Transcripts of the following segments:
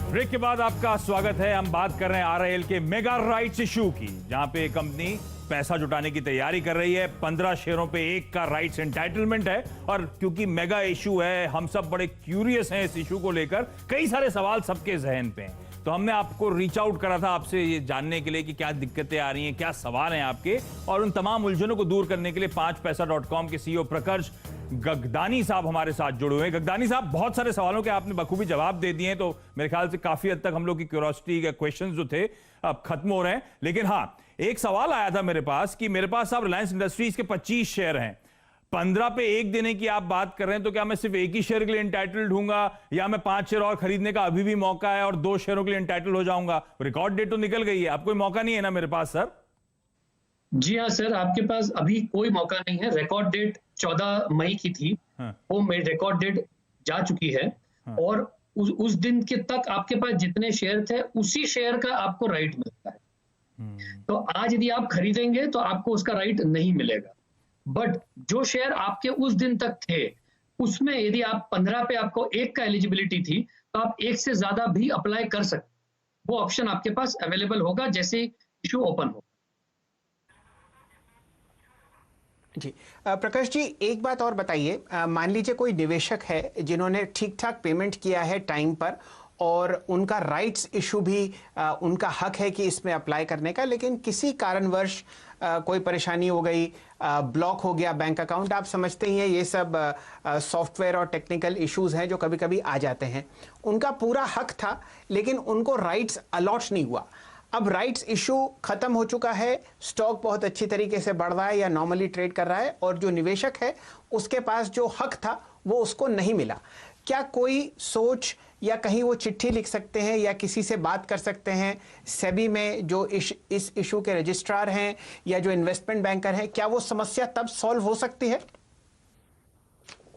Break के बाद आपका स्वागत है। हम बात कर रहे हैं आरआईएल के मेगा राइट्स इशू की, जहां पे कंपनी पैसा जुटाने की तैयारी कर रही है। 15 शेयरों पे एक का राइट्स एंटाइटलमेंट है, और क्योंकि मेगा इशू है, हम सब बड़े क्यूरियस हैं इस इशू को लेकर। कई सारे सवाल सबके जहन पे हैं, तो हमने आपको रीच आउट करा था आपसे ये जानने के लिए कि क्या दिक्कतें आ रही हैं, क्या सवाल हैं आपके, और उन तमाम उलझनों को दूर करने के लिए 5paisa.com के सीईओ प्रकर्ष गगदानी साहब हमारे साथ जुड़े हुए हैं। गगदानी साहब, बहुत सारे सवालों के आपने बखूबी जवाब दे दिए हैं, तो मेरे ख्याल से काफी हद तक हम लोग की क्यूरियोसिटी के क्वेश्चंस जो थे अब खत्म हो रहे हैं। लेकिन हाँ, एक सवाल आया था मेरे पास कि मेरे पास साहब रिलायंस इंडस्ट्रीज के 25 शेयर हैं, 15 पे एक देने की आप बात कर रहे हैं, तो क्या मैं सिर्फ एक ही शेयर के लिए इंटाइटल्ड हूंगा, या मैं 5 शेयर और खरीदने का अभी भी मौका है और 2 शेयरों के लिए इंटाइटल हो जाऊंगा? रिकॉर्ड डेट तो निकल गई है, अब कोई मौका नहीं है ना मेरे पास सर? जी हाँ सर, आपके पास अभी कोई मौका नहीं है। रिकॉर्ड डेट 14 मई की थी। हाँ। वो मेरी रिकॉर्ड डेट जा चुकी है। हाँ। और उस दिन के तक आपके पास जितने शेयर थे उसी शेयर का आपको राइट मिलता है। तो आज यदि आप खरीदेंगे तो आपको उसका राइट नहीं मिलेगा। बट जो शेयर आपके उस दिन तक थे, उसमें यदि आप 15 पे आपको एक का एलिजिबिलिटी थी, तो आप एक से ज्यादा भी अप्लाई कर सकते। वो ऑप्शन आपके पास अवेलेबल होगा जैसे इशू ओपन हो। जी प्रकाश जी, एक बात और बताइए, मान लीजिए कोई निवेशक है जिन्होंने ठीक ठाक पेमेंट किया है टाइम पर, और उनका राइट्स इशू भी उनका हक है कि इसमें अप्लाई करने का, लेकिन किसी कारणवश कोई परेशानी हो गई, ब्लॉक हो गया बैंक अकाउंट। आप समझते ही हैं ये सब सॉफ्टवेयर और टेक्निकल इश्यूज हैं जो कभी कभी आ जाते हैं। उनका पूरा हक था लेकिन उनको राइट्स अलॉट नहीं हुआ। अब राइट्स इशू खत्म हो चुका है, स्टॉक बहुत अच्छी तरीके से बढ़ रहा है या नॉर्मली ट्रेड कर रहा है, और जो निवेशक है उसके पास जो हक था वो उसको नहीं मिला। क्या कोई सोच या कहीं वो चिट्ठी लिख सकते हैं या किसी से बात कर सकते हैं सेबी में जो इस इशू के रजिस्ट्रार हैं या जो इन्वेस्टमेंट बैंकर हैं? क्या वो समस्या तब सॉल्व हो सकती है?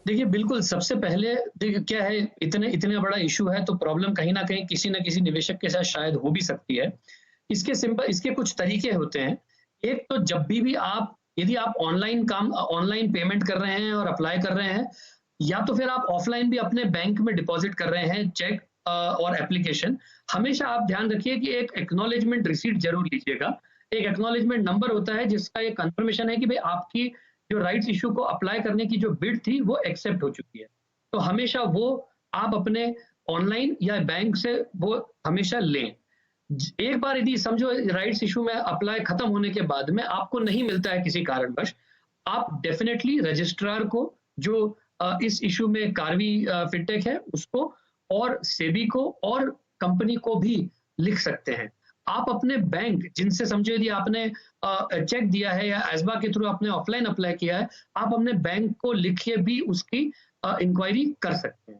देखिए, बिल्कुल। सबसे पहले देखिए क्या है, इतने बड़ा इशू है तो प्रॉब्लम कहीं ना कहीं किसी न किसी निवेशक के साथ शायद हो भी सकती है। इसके कुछ तरीके होते हैं। एक तो जब भी आप यदि आप ऑनलाइन पेमेंट कर रहे हैं और अप्लाई कर रहे हैं, या तो फिर आप ऑफलाइन भी अपने बैंक में डिपॉजिट कर रहे हैं चेक और एप्लीकेशन, हमेशा आप ध्यान रखिए कि एक एक्नॉलेजमेंट रिसीट जरूर लीजिएगा। एक एक्नॉलेजमेंट नंबर होता है जिसका एक कंफर्मेशन है कि भाई आपकी जो राइट्स इशू को अप्लाई करने की जो बिड थी वो एक्सेप्ट हो चुकी है। तो हमेशा वो आप अपने ऑनलाइन या बैंक से वो हमेशा लें। एक बार यदि समझो राइट्स इशू में अप्लाई खत्म होने के बाद में आपको नहीं मिलता है किसी कारणवश, आप डेफिनेटली रजिस्ट्रार को, जो इस इशू में कार्वी फिनटेक है, उसको और सेबी को और कंपनी को भी लिख सकते हैं। आप अपने बैंक जिनसे समझो यदि आपने चेक दिया है या एसबा के थ्रू आपने ऑफलाइन अप्लाई किया है, आप अपने बैंक को लिखिए भी उसकी इंक्वायरी कर सकते हैं।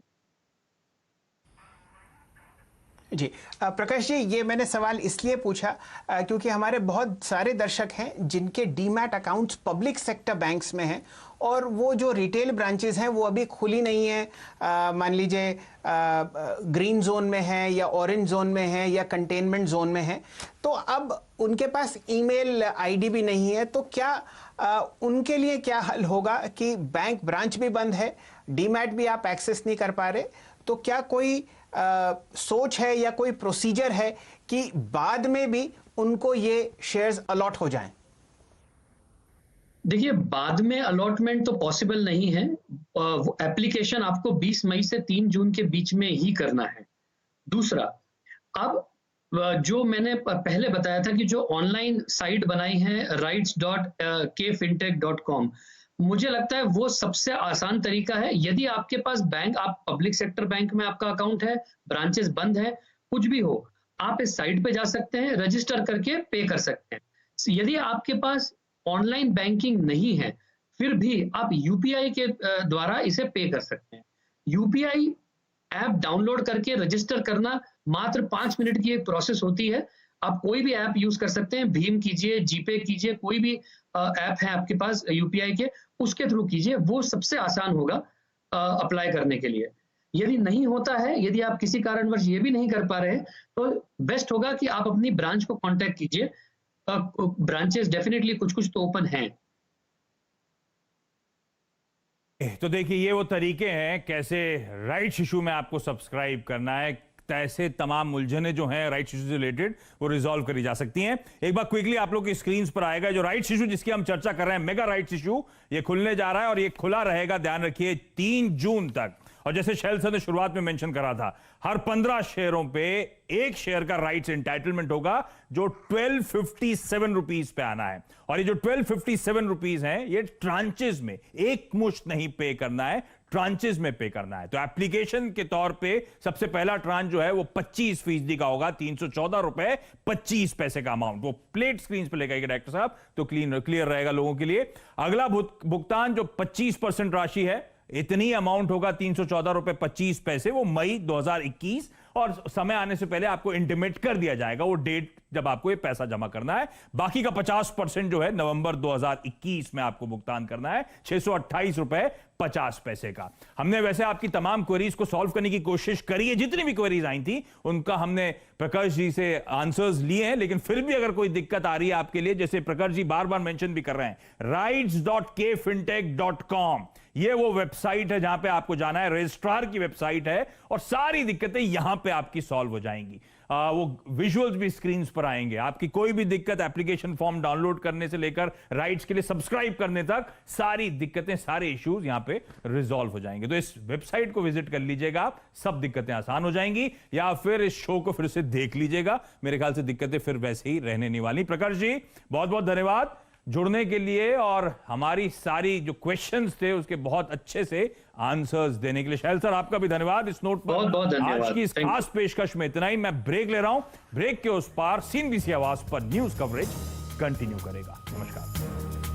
जी प्रकाश जी, ये मैंने सवाल इसलिए पूछा क्योंकि हमारे बहुत सारे दर्शक हैं जिनके demat accounts public sector banks में हैं, और वो जो रिटेल ब्रांचेस हैं वो अभी खुली नहीं है। मान लीजिए ग्रीन जोन में है या ऑरेंज जोन में है या कंटेनमेंट जोन में है, तो अब उनके पास ईमेल आईडी भी नहीं है। तो क्या उनके लिए क्या हल होगा कि बैंक ब्रांच भी बंद है, डीमैट भी आप एक्सेस नहीं कर पा रहे, तो क्या कोई सोच है या कोई प्रोसीजर है कि बाद में भी उनको ये शेयर्स अलॉट हो जाएं? देखिए, बाद में अलॉटमेंट तो पॉसिबल नहीं है। वो एप्लीकेशन आपको 20 मई से 3 जून के बीच में ही करना है। दूसरा, अब जो मैंने पहले बताया था कि जो ऑनलाइन साइट बनाई है rights.kfintech.com, मुझे लगता है वो सबसे आसान तरीका है। यदि आपके पास आप पब्लिक सेक्टर बैंक में आपका अकाउंट है, ब्रांचेस बंद है, कुछ भी हो, आप इस साइट पे जा सकते हैं, रजिस्टर करके पे कर सकते हैं। यदि आपके पास ऑनलाइन बैंकिंग नहीं है, फिर भी आप यूपीआई के द्वारा इसे पे कर सकते हैं। यूपीआई ऐप डाउनलोड करके रजिस्टर करना मात्र 5 मिनट की एक प्रोसेस होती है। आप कोई भी ऐप यूज कर सकते हैं, भीम कीजिए, जीपे कीजिए, कोई भी ऐप है आपके पास यूपीआई के, उसके थ्रू कीजिए। वो सबसे आसान होगा अप्लाई करने के लिए। यदि नहीं होता है, यदि आप किसी कारणवश ये भी नहीं कर पा रहे, तो बेस्ट होगा कि आप अपनी ब्रांच को कांटेक्ट कीजिए। ब्रांचेस डेफिनेटली कुछ तो ओपन हैं। तो देखिए, ये वो तरीके हैं कैसे राइट्स इशू में आपको सब्सक्राइब करना है। ऐसे तमाम उलझने जो हैं राइट्स इशू से रिलेटेड वो रिजॉल्व करी जा सकती हैं। एक बार क्विकली आप लोग की स्क्रीन पर आएगा जो राइट्स इशू जिसकी हम चर्चा कर रहे हैं, मेगा राइट्स इशू, ये खुलने जा रहा है और ये खुला रहेगा, ध्यान रखिए, 3 जून तक। और जैसे शैल सर ने शुरुआत में मेंशन करा था, हर 15 शेयरों पे एक शेयर का राइट्स एंटाइटलमेंट होगा जो 1257 रुपीज पे आना है। और ये जो 1257 रुपीज हैं ये ट्रांचेस में, एक मुश्त नहीं पे करना है, ट्रांचेस में पे करना है। तो एप्लीकेशन के तौर पे सबसे पहला ट्रांच जो है वो 25% का होगा, 314 रुपए 25 पैसे का अमाउंट। वो प्लेट स्क्रीन पे लेकर डायरेक्टर साहब तो क्लियर रहेगा लोगों के लिए। अगला भुगतान जो 25% राशि है, इतनी अमाउंट होगा 314 रुपए 25 पैसे, वो मई 2021, और समय आने से पहले आपको इंटीमेट कर दिया जाएगा वो डेट जब आपको ये पैसा जमा करना है। बाकी का 50% जो है नवंबर 2021 में आपको भुगतान करना है, 628 रुपए 50 पैसे का। हमने वैसे आपकी तमाम क्वेरीज को सॉल्व करने की कोशिश करी है, जितनी भी क्वेरीज आई थी उनका हमने प्रकाश जी से आंसर्स लिए हैं, लेकिन फिर भी अगर कोई दिक्कत आ रही है आपके लिए, जैसे प्रकाश जी बार बार मेंशन भी कर रहे हैं, rights.kfintech.com, ये वो वेबसाइट है जहां पे आपको जाना है, रजिस्ट्रार की वेबसाइट है, और सारी दिक्कतें यहां पे आपकी सॉल्व हो जाएंगी। वो विजुअल्स भी स्क्रीन पर आएंगे। आपकी कोई भी दिक्कत एप्लीकेशन फॉर्म डाउनलोड करने से लेकर राइट्स के लिए सब्सक्राइब करने तक, सारी दिक्कतें, सारे इश्यूज यहां पे रिजॉल्व हो जाएंगे। तो इस वेबसाइट को विजिट कर लीजिएगा, आप सब दिक्कतें आसान हो जाएंगी, या फिर इस शो को फिर से देख लीजिएगा। मेरे ख्याल से दिक्कतें फिर वैसे ही रहने नहीं वाली। प्रकाश जी बहुत बहुत धन्यवाद जुड़ने के लिए और हमारी सारी जो क्वेश्चंस थे उसके बहुत अच्छे से आंसर्स देने के लिए। शैल सर आपका भी धन्यवाद इस नोट पर। बहुत धन्यवाद। आज की इस खास पेशकश में इतना ही। मैं ब्रेक ले रहा हूं, ब्रेक के उस पार CNBC आवाज पर न्यूज कवरेज कंटिन्यू करेगा। नमस्कार।